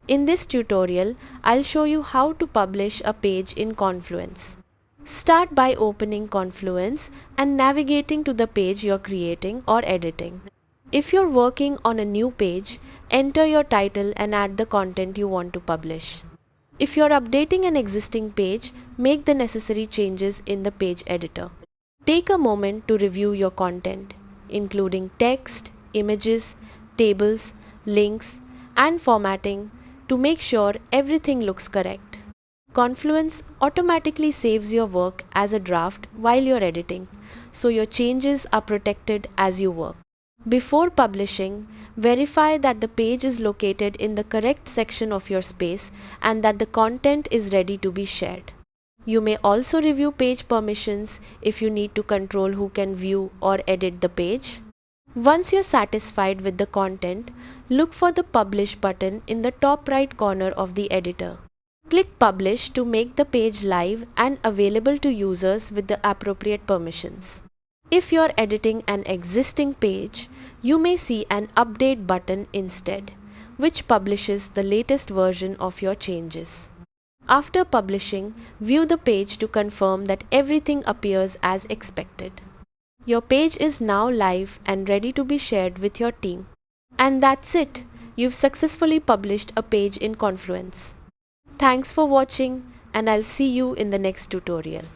In this tutorial, I'll show you how to publish a page in Confluence. Start by opening Confluence and navigating to the page you're creating or editing. If you're working on a new page, enter your title and add the content you want to publish. If you're updating an existing page, make the necessary changes in the page editor. Take a moment to review your content, including text, images, tables, links, and formatting to make sure everything looks correct. Confluence automatically saves your work as a draft while you're editing, so your changes are protected as you work. Before publishing, verify that the page is located in the correct section of your space and that the content is ready to be shared. You may also review page permissions if you need to control who can view or edit the page. Once you're satisfied with the content, look for the Publish button in the top right corner of the editor. Click Publish to make the page live and available to users with the appropriate permissions. If you're editing an existing page, you may see an Update button instead, which publishes the latest version of your changes. After publishing, view the page to confirm that everything appears as expected. Your page is now live and ready to be shared with your team. And that's it! You've successfully published a page in Confluence. Thanks for watching, and I'll see you in the next tutorial.